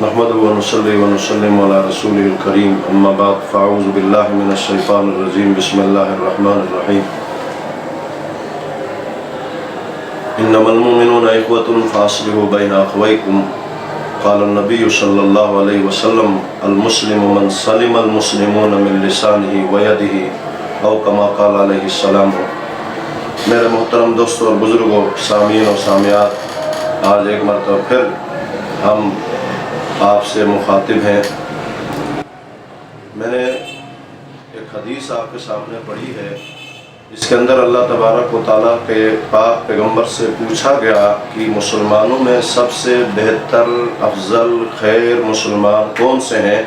نحمده ونصلي ونسلم على رسوله الكريم اما بعد فاعوذ بالله من الشيطان الرجيم بسم الله الرحمن الرحيم انما المؤمنون اخوة فاصلحوا بين اخويكم قال النبي صلى الله عليه وسلم المسلم من سلم المسلمون من لسانه ويده او كما قال عليه السلام۔ میرے محترم دوستوں اور بزرگوں، سامعین اور سامعات، آج ایک مرتبہ پھر ہم آپ سے مخاطب ہیں۔ میں نے ایک حدیث آپ کے سامنے پڑھی ہے، اس کے اندر اللہ تبارک و تعالیٰ کے پاک پیغمبر سے پوچھا گیا کہ مسلمانوں میں سب سے بہتر، افضل، خیر مسلمان کون سے ہیں؟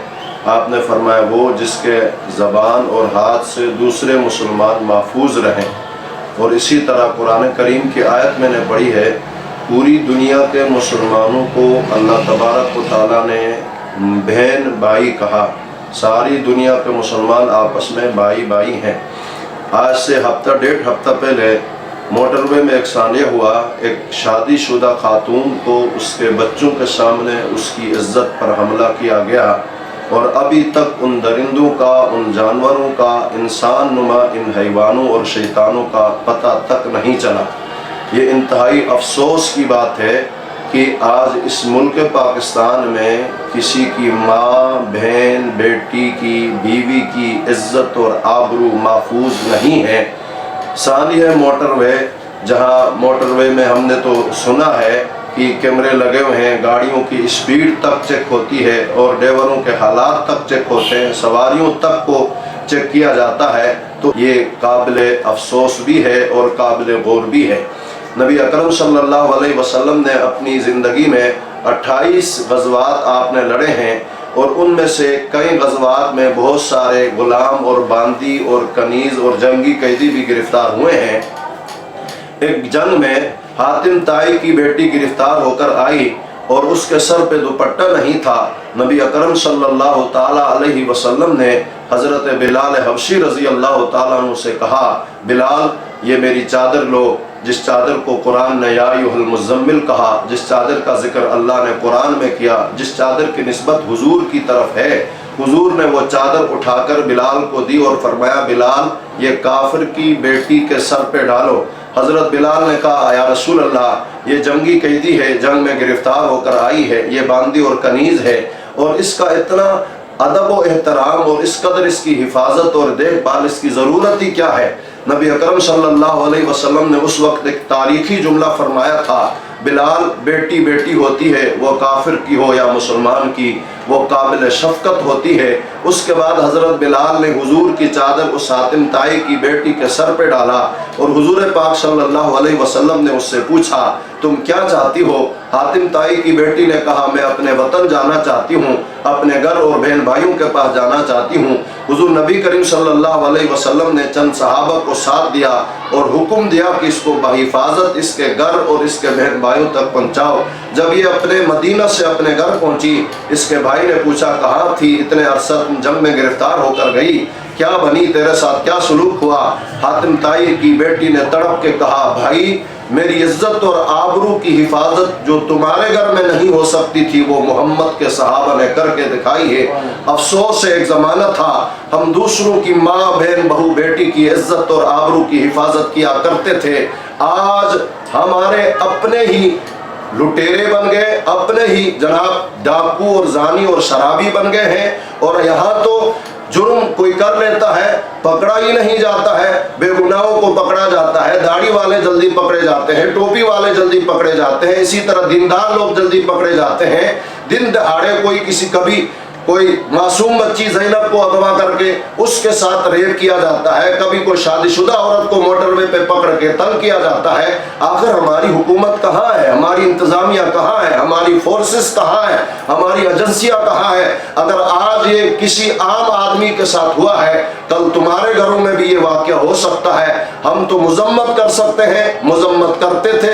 آپ نے فرمایا وہ جس کے زبان اور ہاتھ سے دوسرے مسلمان محفوظ رہیں۔ اور اسی طرح قرآن کریم کی آیت میں نے پڑھی ہے، پوری دنیا کے مسلمانوں کو اللہ تبارک و تعالیٰ نے بہن بھائی کہا۔ ساری دنیا کے مسلمان آپس میں بھائی بھائی ہیں۔ آج سے ہفتہ ڈیڑھ ہفتہ پہلے موٹر وے میں ایک سانیہ ہوا، ایک شادی شدہ خاتون کو اس کے بچوں کے سامنے اس کی عزت پر حملہ کیا گیا، اور ابھی تک ان درندوں کا، ان جانوروں کا، انسان نما ان حیوانوں اور شیطانوں کا پتہ تک نہیں چلا۔ یہ انتہائی افسوس کی بات ہے کہ آج اس ملک پاکستان میں کسی کی ماں، بہن، بیٹی کی، بیوی کی عزت اور آبرو محفوظ نہیں ہے۔ ثانی ہے موٹر وے، جہاں موٹر وے میں ہم نے تو سنا ہے کہ کیمرے لگے ہوئے ہیں، گاڑیوں کی اسپیڈ تک چیک ہوتی ہے اور ڈرائیوروں کے حالات تک چیک ہوتے ہیں، سواریوں تک کو چیک کیا جاتا ہے۔ تو یہ قابل افسوس بھی ہے اور قابل غور بھی ہے۔ نبی اکرم صلی اللہ علیہ وسلم نے اپنی زندگی میں 28 غزوات آپ نے لڑے ہیں، اور ان میں سے کئی غزوات میں بہت سارے غلام اور باندی اور کنیز اور جنگی قیدی بھی گرفتار ہوئے ہیں۔ ایک جنگ میں حاتم طائی کی بیٹی گرفتار ہو کر آئی اور اس کے سر پہ دوپٹہ نہیں تھا۔ نبی اکرم صلی اللہ تعالیٰ علیہ وسلم نے حضرت بلال حبشی رضی اللہ تعالیٰ عنہ سے کہا، بلال یہ میری چادر لو، جس چادر کو قرآن نے یا ایھا المزمل کہا، جس چادر کا ذکر اللہ نے قرآن میں کیا، جس چادر کی نسبت حضور کی طرف ہے، حضور نے وہ چادر اٹھا کر بلال کو دی اور فرمایا بلال یہ کافر کی بیٹی کے سر پہ ڈالو۔ حضرت بلال نے کہا یا رسول اللہ یہ جنگی قیدی ہے، جنگ میں گرفتار ہو کر آئی ہے، یہ باندی اور کنیز ہے، اور اس کا اتنا ادب و احترام اور اس قدر اس کی حفاظت اور دیکھ بھال اس کی ضرورت ہی کیا ہے؟ نبی اکرم صلی اللہ علیہ وسلم نے اس وقت ایک تاریخی جملہ فرمایا تھا، بلال بیٹی بیٹی ہوتی ہے، وہ کافر کی ہو یا مسلمان کی، وہ قابل شفقت ہوتی ہے۔ اس کے بعد حضرت بلال نے حضور کی چادر اس حاتم طائی کی بیٹی کے سر پہ ڈالا، اور حضور پاک صلی اللہ علیہ وسلم نے اس سے پوچھا تم کیا چاہتی ہو؟ حاتم طائی کی بیٹی نے کہا میں اپنے وطن جانا چاہتی ہوں، اپنے گھر اور بہن بھائیوں کے پاس جانا چاہتی ہوں۔ حضور نبی کریم صلی اللہ علیہ وسلم نے چند صحابہ کو ساتھ دیا اور حکم دیا کہ اس کو بحفاظت اس کے گھر اور اس کے بہن بھائیوں تک پہنچاؤ۔ جب یہ اپنے مدینہ سے اپنے گھر پہنچی، اس کے بھائی نے پوچھا کہاں تھی اتنے عرصہ تم جنگ میں گرفتار ہو کر گئی، کیا بنی تیرے ساتھ کیا سلوک ہوا؟ حاتم طائی کی بیٹی نے تڑپ کے کہا بھائی میری عزت اور آبرو کی حفاظت جو تمہارے گھر میں نہیں ہو سکتی تھی وہ محمد کے صحابہ نے کر کے دکھائی ہے۔ افسوس ہے ایک زمانہ تھا ہم دوسروں کی ماں، بہن، بہو، بیٹی کی عزت اور آبرو کی حفاظت کیا کرتے تھے، آج ہمارے اپنے ہی لٹیرے بن گئے، اپنے ہی جناب ڈاکو اور زانی اور شرابی بن گئے ہیں، اور یہاں تو جرم کوئی کر لیتا ہے پکڑا ہی نہیں جاتا ہے، بے گناہوں کو پکڑا جاتا ہے، داڑھی والے جلدی پکڑے جاتے ہیں، ٹوپی والے جلدی پکڑے جاتے ہیں، اسی طرح دیندار لوگ جلدی پکڑے جاتے ہیں۔ دن دہاڑے کبھی کوئی معصوم بچی زینب کو اغوا کر کے اس کے ساتھ ریپ کیا جاتا ہے، کبھی کوئی شادی شدہ عورت کو موٹر وے پہ پکڑ کے تنگ کیا جاتا ہے۔ آخر ہماری حکومت کہاں ہے؟ ہماری انتظامیہ کہاں ہے؟ ہماری فورسز کہاں ہے؟ ہماری ایجنسیاں کہاں ہے؟ اگر آج یہ کسی عام آدمی کے ساتھ ہوا ہے، کل تمہارے گھروں میں بھی یہ واقعہ ہو سکتا ہے۔ ہم تو مذمت کر سکتے ہیں، مذمت کرتے تھے،